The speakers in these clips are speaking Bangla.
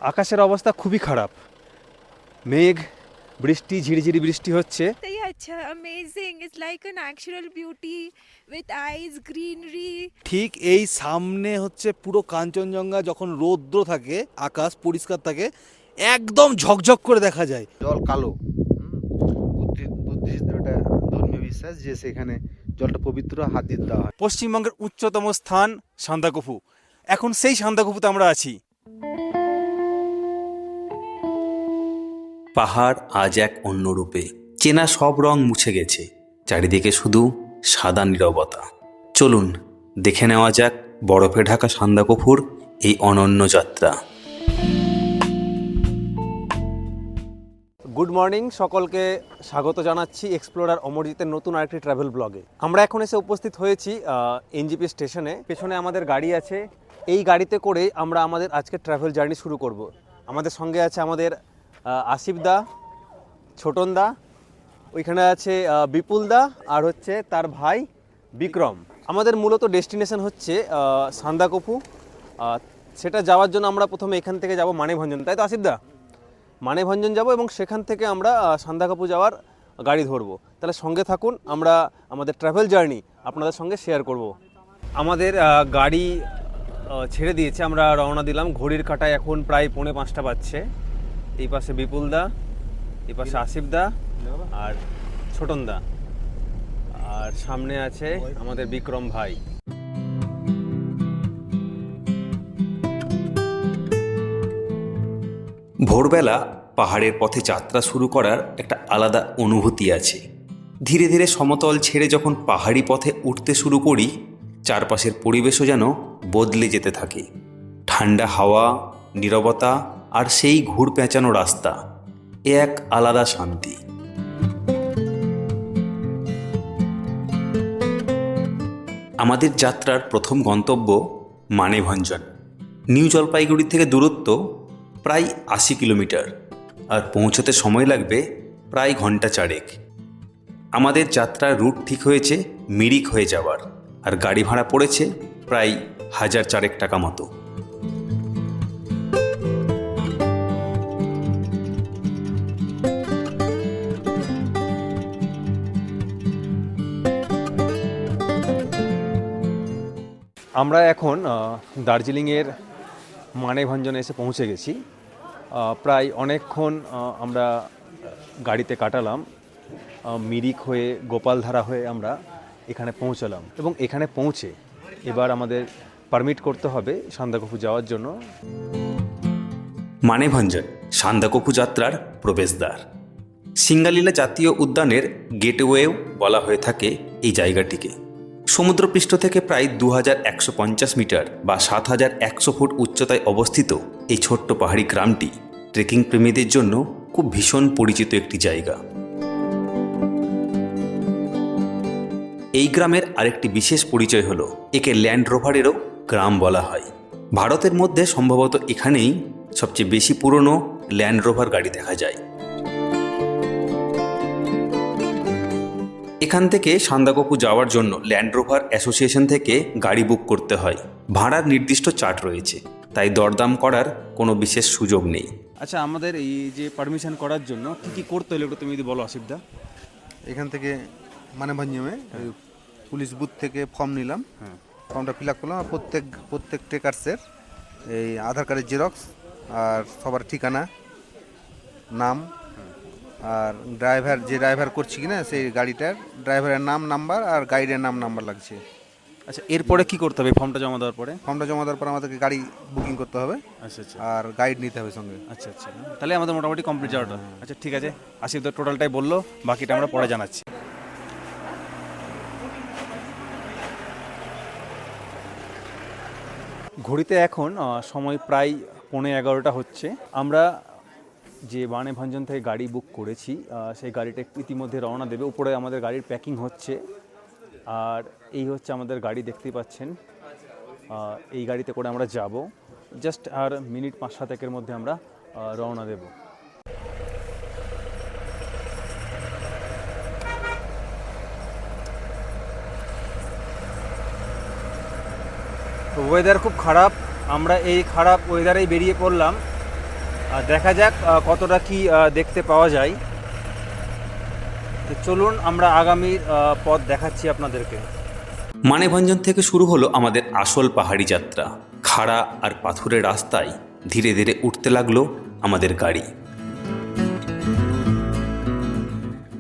আকাশের অবস্থা খুবই খারাপ, মেঘ, বৃষ্টি, ঝিরিঝিরি বৃষ্টি হচ্ছে। ये अच्छा amazing. It's like a natural beauty with eyes, greenery. ঠিক এই সামনে হচ্ছে পুরো কাঞ্চনজঙ্ঘা, যখন রৌদ্র থাকে আকাশ পরিষ্কার থাকে একদম ঝকঝক করে দেখা যায়। জল কালো। বুদ্ধিস্টদের ওটা ধর্মীয় বিশ্বাস যে সেখানে জলটা পবিত্র, হাত দিতে দেওয়া হয়। পশ্চিমবঙ্গের উচ্চতম স্থান সান্দাকফু। এখন সেই সান্দাকফুতে আমরা আছি। পাহাড় আজ এক অন্য রূপে, চেনা সব রং মুছে গেছে, চারিদিকে শুধু সাদা নীরবতা। চলুন দেখে নেওয়া যাক বরফে ঢাকা সান্দাকফুর এই অনন্য যাত্রা। গুড মর্নিং, সকলকে স্বাগত জানাচ্ছি এক্সপ্লোরার অমরজিতের নতুন আরেকটি ট্রাভেল ব্লগে। আমরা এখন এসে উপস্থিত হয়েছি এনজিপি স্টেশনে। পেছনে আমাদের গাড়ি আছে, এই গাড়িতে করে আমরা আমাদের আজকে ট্রাভেল জার্নি শুরু করব। আমাদের সঙ্গে আছে আমাদের আসিফ দা, ছোটন দা, ওইখানে আছে বিপুল দা, আর হচ্ছে তার ভাই বিক্রম। আমাদের মূলত ডেস্টিনেশন হচ্ছে সান্দাকফু। সেটা যাওয়ার জন্য আমরা প্রথমে এখান থেকে যাব মানেভঞ্জন, তাই তো আসিফ দা? মানেভঞ্জন যাব এবং সেখান থেকে আমরা সান্দাকফু যাওয়ার গাড়ি ধরবো। তাহলে সঙ্গে থাকুন, আমরা আমাদের ট্রাভেল জার্নি আপনাদের সঙ্গে শেয়ার করব। আমাদের গাড়ি ছেড়ে দিয়েছে, আমরা রওনা দিলাম। ঘড়ির কাঁটায় এখন প্রায় 4:45 বাজছে। এই পাশে বিপুল দা, এই পাশে আসিফ দা আর ছোটন দা, আর সামনে আছে আমাদের বিক্রম ভাই। ভোরবেলা পাহাড়ের পথে যাত্রা শুরু করার একটা আলাদা অনুভূতি আছে। ধীরে ধীরে সমতল ছেড়ে যখন পাহাড়ি পথে উঠতে শুরু করি, চারপাশের পরিবেশও যেন বদলে যেতে থাকে। ঠান্ডা হাওয়া, নীরবতা আর সেই ঘুর পেঁচানো রাস্তা, এ এক আলাদা শান্তি। আমাদের যাত্রার প্রথম গন্তব্য মানেভঞ্জন। নিউ জলপাইগুড়ি থেকে দূরত্ব প্রায় 80 কিলোমিটার, আর পৌঁছতে সময় লাগবে প্রায় ঘন্টা 4। আমাদের যাত্রার রুট ঠিক হয়েছে মিরিক হয়ে যাওয়ার, আর গাড়ি ভাড়া পড়েছে প্রায় 1,004 টাকা মতো। আমরা এখন দার্জিলিংয়ের মানেভঞ্জনে এসে পৌঁছে গেছি। প্রায় অনেকক্ষণ আমরা গাড়িতে কাটালাম। মিরিক হয়ে গোপালধারা হয়ে আমরা এখানে পৌঁছালাম, এবং এখানে পৌঁছে এবার আমাদের পারমিট করতে হবে সান্দাকফু যাওয়ার জন্য। মানেভঞ্জন সান্দাকফু যাত্রার প্রবেশদ্বার। সিঙ্গালীলা জাতীয় উদ্যানের গেটওয়েও বলা হয়ে থাকে এই জায়গাটিকে। সমুদ্রপৃষ্ঠ থেকে প্রায় 2150 মিটার বা 7100 ফুট উচ্চতায় অবস্থিত এই ছোট্ট পাহাড়ি গ্রামটি ট্রেকিং প্রেমীদের জন্য খুব ভীষণ পরিচিত একটি জায়গা। এই গ্রামের আরেকটি বিশেষ পরিচয় হলো একে ল্যান্ড রোভারেরও গ্রাম বলা হয়। ভারতের মধ্যে সম্ভবত এখানেই সবচেয়ে বেশি পুরনো ল্যান্ড রোভার গাড়ি দেখা যায়। এখান থেকে সান্দাকফু যাওয়ার জন্য ল্যান্ড রোভার অ্যাসোসিয়েশন থেকে গাড়ি বুক করতে হয়। ভাড়ার নির্দিষ্ট চার্ট রয়েছে, তাই দরদাম করার কোনো বিশেষ সুযোগ নেই। আচ্ছা, আমাদের এই যে পারমিশন করার জন্য কী কী করতে হলো একটু তুমি যদি বলো আসিফ দা। এখান থেকে মানেভঞ্জনে পুলিশ বুথ থেকে ফর্ম নিলাম, ফর্মটা ফিল আপ করলাম। আর প্রত্যেক ট্রেকার্সের এই আধার কার্ডের জেরক্স আর সবার ঠিকানা, নাম, আর ড্রাইভার করছি কিনা সেই গাড়িটার ড্রাইভারের নাম, নাম্বার, আর গাইডের নাম, নাম্বার লাগছে। আচ্ছা, এরপরে কি করতে হবে ফর্মটা জমা দেওয়ার পরে? ফর্মটা জমা দেওয়ার পর আমাদেরকে গাড়ি বুকিং করতে হবে। আচ্ছা আচ্ছা আর গাইড নিতে হবে সঙ্গে। আচ্ছা আচ্ছা, তাহলে আমাদের মোটামুটি কমপ্লিট যাওয়াটা। আচ্ছা ঠিক আছে, আসিফ দা টোটালটাই বললো, বাকিটা আমরা পরে জানাচ্ছি। ঘড়িতে এখন সময় প্রায় 11:15 হচ্ছে। আমরা যে মানেভঞ্জন থেকে গাড়ি বুক করেছি সেই গাড়িটা ইতিমধ্যে রওনা দেবে। উপরে আমাদের গাড়ির প্যাকিং হচ্ছে, আর এই হচ্ছে আমাদের গাড়ি, দেখতেই পাচ্ছেন। এই গাড়িতে করে আমরা যাব, জাস্ট আর মিনিট 5-7 মধ্যে আমরা রওনা দেব। তো ওয়েদার খুব খারাপ, আমরা এই খারাপ ওয়েদারেই বেরিয়ে পড়লাম। দেখা যাক কতটা কি দেখতে পাওয়া যায়। তো চলুন আমরা আগামীর পথ দেখাচ্ছি আপনাদেরকে। মানেভঞ্জন থেকে শুরু হলো আমাদের আসল পাহাড়ি যাত্রা। খাড়া আর পাথুরের রাস্তায় ধীরে ধীরে উঠতে লাগলো আমাদের গাড়ি।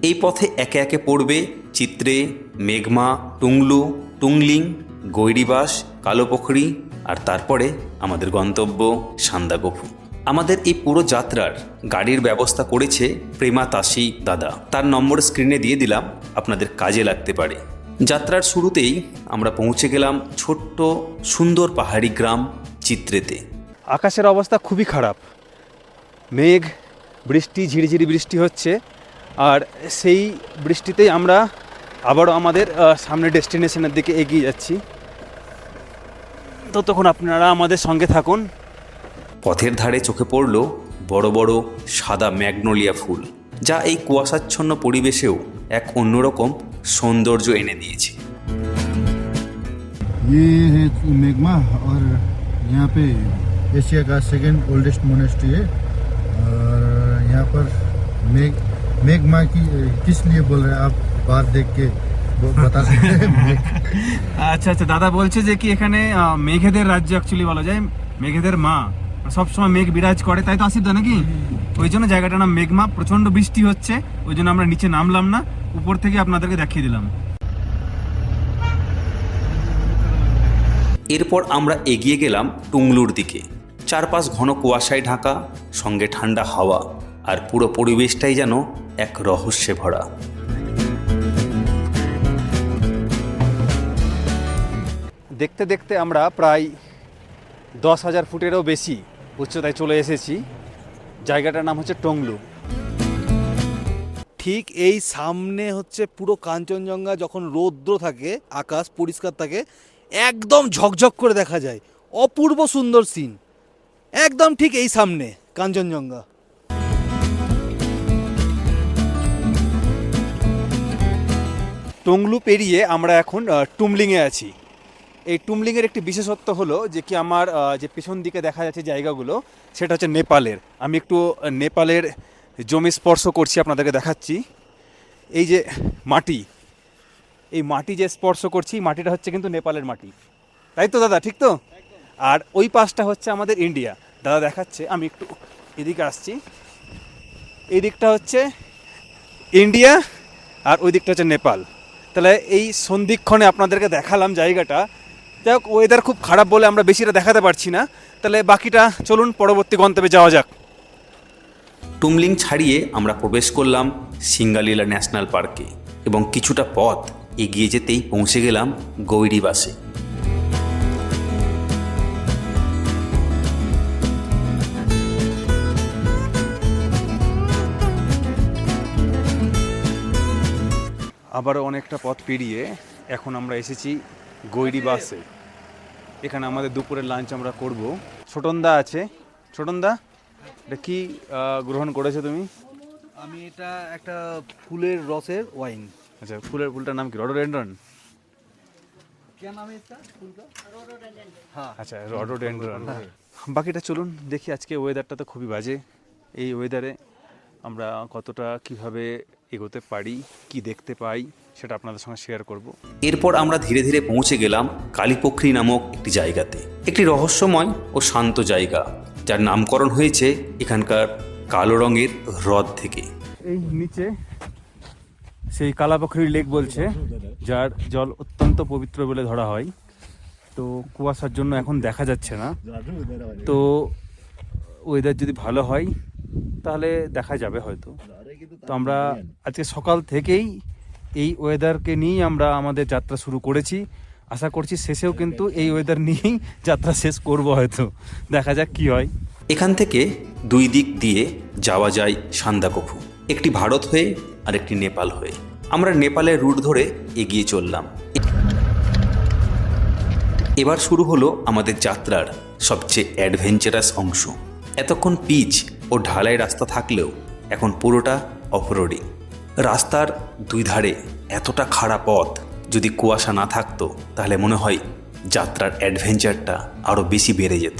এই পথে একে একে পড়বে চিত্রে, মেঘমা, টুংলু, টুংলিং, গৈরিবাস, কালোপুখুরি আর তারপরে আমাদের গন্তব্য সান্দাকফু। আমাদের এই পুরো যাত্রার গাড়ির ব্যবস্থা করেছে প্রেমা তাসি দাদা। তার নম্বর স্ক্রিনে দিয়ে দিলাম, আপনাদের কাজে লাগতে পারে। যাত্রার শুরুতেই আমরা পৌঁছে গেলাম ছোট্ট সুন্দর পাহাড়ি গ্রাম চিত্রেতে। আকাশের অবস্থা খুবই খারাপ, মেঘ, বৃষ্টি, ঝিরিঝিরি বৃষ্টি হচ্ছে। আর সেই বৃষ্টিতেই আমরা আবারও আমাদের সামনে ডেস্টিনেশনের দিকে এগিয়ে যাচ্ছি। ততক্ষণ আপনারা আমাদের সঙ্গে থাকুন। পথের ধারে চোখে পড়ল বড় বড় সাদা ম্যাগনোলিয়া ফুল, যা এই কুয়াশাচ্ছন্ন পরিবেশেও এক অন্যরকম সৌন্দর্য এনে দিয়েছে। ये है मेघमा और यहाँ पे एशिया का सेकेंड ओल्डेस्ट मोनेस्ट्री है। और यहाँ पर मेघमा की किस लिए बोल रहे हैं आप, बात देख के बता सकते हैं? আচ্ছা আচ্ছা, দাদা বলছে যে কি এখানে মেঘেদের রাজ্য অ্যাকচুয়ালি বলা যায়, মেঘেদের মা, সবসময় মেঘ বিরাজ করে, তাই তো আসিফ দা নাকি? ওই জন্য জায়গাটার নাম মেঘমা। প্রচণ্ড বৃষ্টি হচ্ছে, ওই জন্য আমরা নিচে নামলাম না, উপর থেকে আপনাদেরকে দেখিয়ে দিলাম। এরপর আমরা এগিয়ে গেলাম টুংলুর দিকে। চারপাশ ঘন কুয়াশায় ঢাকা, সঙ্গে ঠান্ডা হাওয়া, আর পুরো পরিবেশটাই যেন এক রহস্যে ভরা। দেখতে দেখতে আমরা প্রায় 10,000 ফুটেরও বেশি উচ্চতায় চলে এসেছি। জায়গাটার নাম হচ্ছে টংলু। ঠিক এই সামনে হচ্ছে পুরো কাঞ্চনজঙ্ঘা, যখন রৌদ্র থাকে, আকাশ পরিষ্কার থাকে, একদম ঝকঝক করে দেখা যায়, অপূর্ব সুন্দর সিন। একদম ঠিক এই সামনে কাঞ্চনজঙ্ঘা। টংলু পেরিয়ে আমরা এখন টুমলিংয়ে আছি। এই টুমলিংয়ের একটি বিশেষত্ব হলো যে কি আমার যে পেছন দিকে দেখা যাচ্ছে জায়গাগুলো, সেটা হচ্ছে নেপালের। আমি একটু নেপালের জমি স্পর্শ করছি, আপনাদেরকে দেখাচ্ছি। এই যে মাটি, এই মাটি যে স্পর্শ করছি, মাটিটা হচ্ছে কিন্তু নেপালের মাটি, তাই তো দাদা? ঠিক তো? আর ওই পাশটা হচ্ছে আমাদের ইন্ডিয়া। দাদা দেখাচ্ছে, আমি একটু এদিকে আসছি। এই দিকটা হচ্ছে ইন্ডিয়া আর ওই দিকটা হচ্ছে নেপাল। তাহলে এই সন্ধিক্ষণে আপনাদেরকে দেখালাম জায়গাটা। যাই হোক, ওয়েদার খুব খারাপ বলে আমরা বেশিটা দেখাতে পারছি না। তাহলে বাকিটা চলুন পরবর্তী গন্তব্যে যাওয়া যাক। টুমলিং ছাড়িয়ে আমরা প্রবেশ করলাম সিঙ্গালীলা ন্যাশনাল পার্কে এবং কিছুটা পথ এগিয়ে যেতেই পৌঁছে গেলাম গৈরিবাসে। আবারও অনেকটা পথ পেরিয়ে এখন আমরা এসেছি গৈরিবাসে। এখানে আমাদের দুপুরের লাঞ্চ আমরা করব। ছোটনদা আছে। ছোটনদা, এটা কি গ্রহণ করেছো তুমি? আমি এটা একটা ফুলের রসের ওয়াইন। আচ্ছা, ফুলটার নাম কি? রডোডেন্ড্রন। আচ্ছা, রডোডেন্ড্রন। বাকিটা চলুন দেখি। আজকে ওয়েদারটা তো খুবই বাজে। এই ওয়েদারে আমরা কতটা কিভাবে এগোতে পারি, কি দেখতে পাই, সেটা আপনাদের সঙ্গে শেয়ার করব। এরপর আমরা ধীরে ধীরে পৌঁছে গেলাম কালীপুখুরি নামক একটি জায়গাতে, একটি রহস্যময় ও শান্ত জায়গা, যার নামকরণ হয়েছে এখানকার কালো রঙের হ্রদ থেকে। এই নিচে সেই কালাপুখুরি লেক বলছে, যার জল অত্যন্ত পবিত্র বলে ধরা হয়। তো কুয়াশার জন্য এখন দেখা যাচ্ছে না। তো ওয়েদার যদি ভালো হয় তাহলে দেখা যাবে হয়তো। তো আমরা আজকে সকাল থেকেই এই ওয়েদারকে নিয়েই আমরা আমাদের যাত্রা শুরু করেছি। আশা করছি শেষেও কিন্তু এই ওয়েদার নিয়েই যাত্রা শেষ করব হয়তো। দেখা যাক কি হয়। এখান থেকে দুই দিক দিয়ে যাওয়া যায় সান্দাকফু, একটি ভারত হয়ে আর একটি নেপাল হয়ে। আমরা নেপালের রুট ধরে এগিয়ে চললাম। এবার শুরু হলো আমাদের যাত্রার সবচেয়ে অ্যাডভেঞ্চারাস অংশ। এতক্ষণ পিচ ও ঢালাই রাস্তা থাকলেও এখন পুরোটা অফরোডিং। রাস্তার দুই ধারে এতটা খাড়া পথ, যদি কুয়াশা না থাকতো তাহলে মনে হয় যাত্রার অ্যাডভেঞ্চারটা আরও বেশি বেড়ে যেত।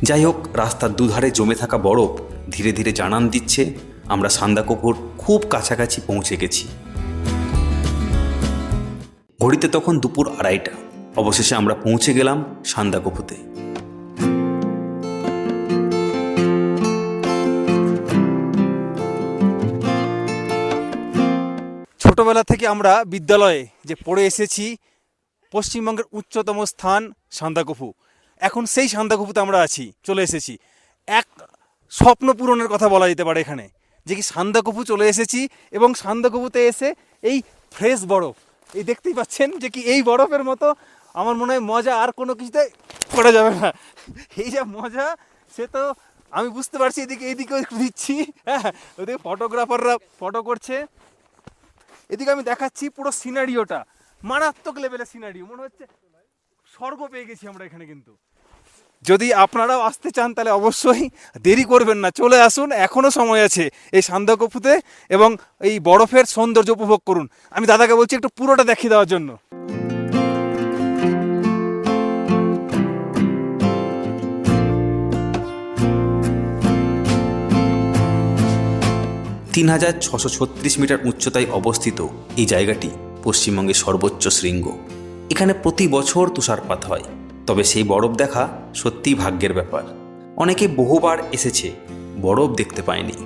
যাই হোক, রাস্তার দুধারে জমে থাকা বরফ ধীরে ধীরে জানান দিচ্ছে আমরা সান্দাকফুর খুব কাছাকাছি পৌঁছে গেছি। ঘড়িতে তখন দুপুর 2:30। অবশেষে আমরা পৌঁছে গেলাম সান্দাকফুতে। ছোটবেলা থেকে আমরা বিদ্যালয়ে যে পড়ে এসেছি পশ্চিমবঙ্গের উচ্চতম স্থান সান্দাকফু, এখন সেই সান্দাকফুতে আমরা আছি, চলে এসেছি। এক স্বপ্ন পূরণের কথা বলা যেতে পারে এখানে, যে কি সান্দাকফু চলে এসেছি এবং সান্দাকফুতে এসে এই ফ্রেশ বরফ, এই দেখতেই পাচ্ছেন যে কি এই বরফের মতো আমার মনে হয় মজা আর কোনো কিছুতে করা যাবে না। এই যা মজা সে তো আমি বুঝতে পারছি, এইদিকে দিচ্ছি, হ্যাঁ ওদিকে ফটোগ্রাফাররা ফটো করছে, এদিকে আমি দেখাচ্ছি পুরো সিনারিওটা, মারাত্মক লেভেলের সিনারিও, মনে হচ্ছে স্বর্গ পেয়ে গেছি আমরা এখানে। কিন্তু যদি আপনারাও আসতে চান তাহলে অবশ্যই দেরি করবেন না, চলে আসুন, এখনও সময় আছে এই সান্দাকফুতে এবং এই বরফের সৌন্দর্য উপভোগ করুন। আমি দাদাকে বলছি একটু পুরোটা দেখিয়ে দেওয়ার জন্য। তিন 3636 মিটার উচ্চতায় অবস্থিত এই জায়গাটি পশ্চিমবঙ্গের সর্বোচ্চ শৃঙ্গ। এখানে প্রতি বছর তুষারপাত হয়, তবে সেই বরফ দেখা সত্যিই ভাগ্যের ব্যাপার। অনেকে বহুবার এসেছে, বরফ দেখতে পায়নি,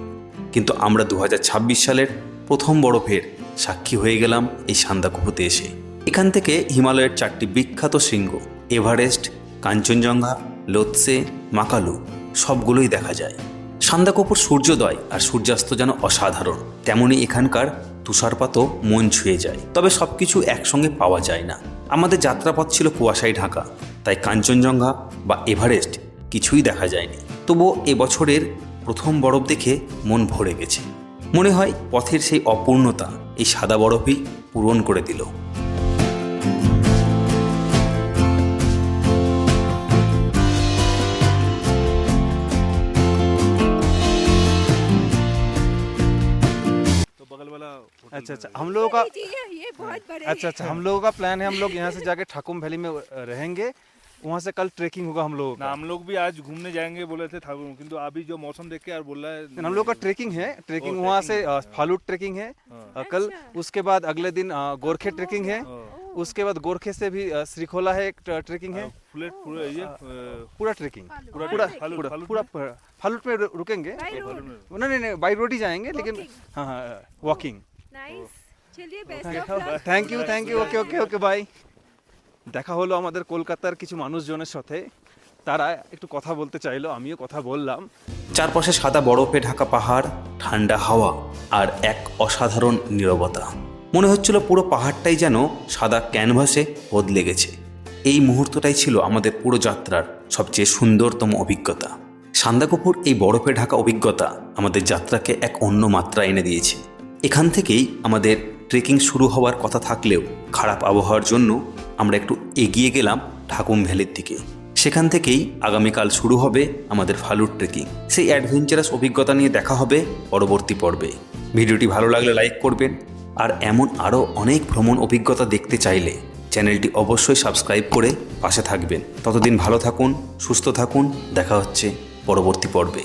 কিন্তু আমরা 2026 সালের প্রথম বরফের সাক্ষী হয়ে গেলাম এই সান্দাকফুতে এসে। এখান থেকে হিমালয়ের 4টি বিখ্যাত শৃঙ্গ এভারেস্ট, কাঞ্চনজঙ্ঘা, লোৎসে, মাকালু সবগুলোই দেখা যায়। সান্দাকফুর সূর্যোদয় আর সূর্যাস্ত যেন অসাধারণ, তেমনি এখানকার তুষারপাতও মন ছুঁয়ে যায়। তবে সব কিছু একসঙ্গে পাওয়া যায় না। আমাদের যাত্রাপথ ছিল কুয়াশায় ঢাকা, তাই কাঞ্চনজঙ্ঘা বা এভারেস্ট কিছুই দেখা যায়নি। তবুও এবছরের প্রথম বরফ দেখে মন ভরে গেছে। মনে হয় পথের সেই অপূর্ণতা এই সাদা বরফই পূরণ করে দিল। अच्छा अच्छा, हम लोगों का ये बहुत बड़े अच्छा, हम लोगों का प्लान है, हम लोग यहाँ से जाके ठाकुम वैली में रहेंगे, वहाँ से कल ट्रेकिंग होगा हम लोगों ना का। हम लोग भी आज घूमने जाएंगे बोले थे ठाकुर, किंतु अभी जो मौसम देख के यार बोल रहा है हम लोग का ट्रेकिंग है, ट्रेकिंग वहाँ से फालूट ट्रेकिंग है कल, उसके बाद अगले दिन गोरखे ट्रेकिंग है, उसके बाद गोरखे से भी श्रीखोला है एक ट्रेकिंग है, पूरा ट्रेकिंग पूरा फालूट में रुकेंगे, नहीं बाई रोड ही जाएंगे, लेकिन हाँ हाँ वॉकिंग। नाइस, चलिए best of luck. Thank you okay okay okay bye. দেখা হলো আমাদের কলকাতার কিছু মানুষজনের সাথে, তারা একটু কথা বলতে চাইলো, আমিও কথা বললাম। চারপাশে সাদা বরফে ঢাকা পাহাড়, ঠান্ডা হাওয়া আর এক অসাধারণ নীরবতা। মনে হচ্ছিল পুরো পাহাড়টাই যেন সাদা ক্যানভাসে বদলে গেছে। এই মুহূর্তটাই ছিল আমাদের পুরো যাত্রার সবচেয়ে সুন্দরতম অভিজ্ঞতা। সান্দাকফুর এই বরফে ঢাকা অভিজ্ঞতা আমাদের যাত্রাকে এক অন্য মাত্রা এনে দিয়েছে। এখান থেকেই আমাদের ট্রেকিং শুরু হওয়ার কথা থাকলেও খারাপ আবহাওয়ার জন্য আমরা একটু এগিয়ে গেলাম ঠাকুম ভ্যালির দিকে। সেখান থেকেই আগামীকাল শুরু হবে আমাদের ফালুট ট্রেকিং। সেই অ্যাডভেঞ্চারাস অভিজ্ঞতা নিয়ে দেখা হবে পরবর্তী পর্বে। ভিডিওটি ভালো লাগলে লাইক করবেন, আর এমন আরও অনেক ভ্রমণ অভিজ্ঞতা দেখতে চাইলে চ্যানেলটি অবশ্যই সাবস্ক্রাইব করে পাশে থাকবেন। ততদিন ভালো থাকুন, সুস্থ থাকুন, দেখা হচ্ছে পরবর্তী পর্বে।